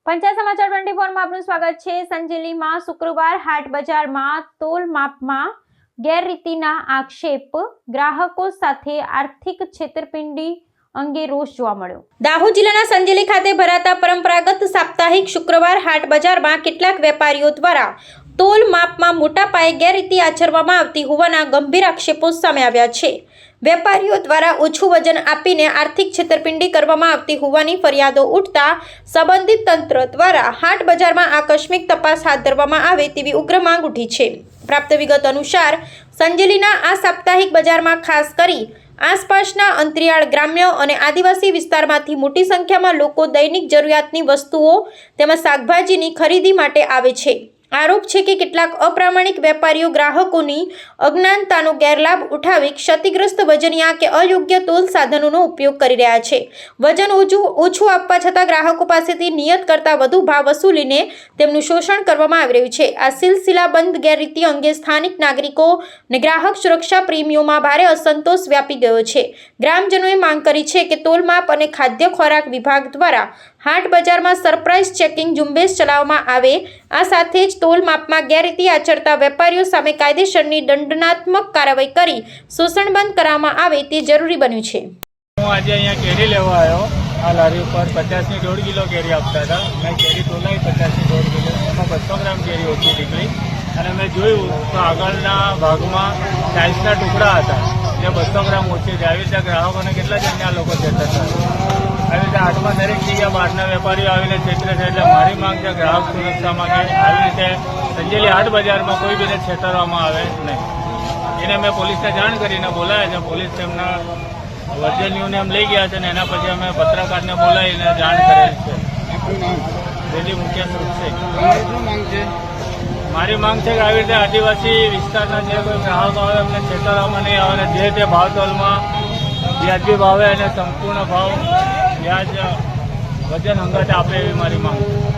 પંચાયત સમાચાર 24 માં આપનું સ્વાગત છે। સંજેલીમાં શુક્રવાર હાટ બજારમાં તોલ માપમાં ગેરરીતિના આક્ષેપ, ગ્રાહકો સાથે આર્થિક છેતરપિંડી અંગે રોષ જોવા મળ્યો। દાહોદ જિલ્લાના સંજેલી ખાતે ભરાતા પરંપરાગત સાપ્તાહિક શુક્રવાર હાટ બજારમાં કેટલાક વેપારીઓ દ્વારા તોલ માપમાં મોટા પાયે ગેરરીતિ આચરવામાં આવતી હોવાના ગંભીર આક્ષેપો સામે આવ્યા છે। વેપારીઓ દ્વારા ઓછું વજન આપીને આર્થિક છેતરપિંડી કરવામાં આવતી હોવાની ફરિયાદો ઉઠતા સંબંધિત તંત્ર દ્વારા હાટ બજારમાં આકસ્મિક તપાસ હાથ ધરવામાં આવે તેવી ઉગ્ર માંગ ઉઠી છે। પ્રાપ્ત વિગત અનુસાર સંજેલીના આ સાપ્તાહિક બજારમાં ખાસ કરી આસપાસના અંતરિયાળ ગ્રામ્ય અને આદિવાસી વિસ્તારમાંથી મોટી સંખ્યામાં લોકો દૈનિક જરૂરિયાતની વસ્તુઓ તેમજ શાકભાજીની ખરીદી માટે આવે છે। આરોપ છે કે કેટલાક અપ્રામાણિક વેપારીઓ ગ્રાહકોની અજ્ઞાનતાનો ગેરલાભ ઉઠાવી ક્ષતિગ્રસ્ત વજનિયા કે અયોગ્ય તોલ સાધનોનો ઉપયોગ કરી રહ્યા છે। વજન ઓછું આપવા છતાં ગ્રાહકો પાસેથી નિયત કરતાં વધુ ભાવ વસૂલીને તેમનું શોષણ કરવામાં આવી રહ્યું છે। આ સિલસિલાબંધ ગેરરીતિ અંગે સ્થાનિક નાગરિકો અને ગ્રાહક સુરક્ષા પ્રેમીઓમાં ભારે અસંતોષ વ્યાપી ગયો છે। ગ્રામજનોએ માંગ કરી છે કે તોલમાપ અને ખાદ્ય ખોરાક વિભાગ દ્વારા હાટ બજારમાં સરપ્રાઇઝ ચેકિંગ ઝુંબેશ ચલાવવામાં આવે। આ સાથે જ તોલ માપમાં ગેરરીતિ આચરતા વેપારીઓ સામે કાયદેસરની દંડનાત્મક કાર્યવાહી કરી શોષણ બંધ કરવામાં આવે તે જરૂરી બન્યું છે। હું આજે અહીંયા કેરી લેવા આવ્યો। આ લારી ઉપર 50ની 1.5 કિલો કેરી આપતા હતા। મેં કેરી તોલાવી 50ની 1.5 કિલો, એમાં 200 ગ્રામ કેરી ઓછી નીકળી અને મેં જોયું તો આગળના ભાગમાં ટાઇલ્સના ટુકડા હતા જે 200 ગ્રામ ઓછી છે। આવી રીતે ગ્રાહકોને કેટલા જણને આ લોકો છેતરતા આવી રીતે હાટમાં દરેક જગ્યા બહારના વેપારીઓ આવીને છેતરે છે। એટલે મારી માંગ છે ગ્રાહક સુરક્ષામાં કે આવી રીતે સંજેલી હાટ બજારમાં કોઈ બીને છેતરવામાં આવે નહીં। એને મેં પોલીસને જાણ કરીને બોલાવ્યા છે। પોલીસ તેમના વર્જનીઓને એમ લઈ ગયા છે અને એના પછી અમે પત્રકારને બોલાવીને જાણ કરેલ છે। પેલી મુખ્ય સ્ત્રોત છે મારી માંગ છે કે આવી રીતે આદિવાસી વિસ્તારના જે કોઈ ગ્રાહકો આવે એમને છેતરવામાં નહીં આવે અને જે તે ભાવતોલમાં વ્યાજબી ભાવે અને સંપૂર્ણ ભાવ વ્યાજ વજન હંગાતે આપે એવી મારી માંગ છે।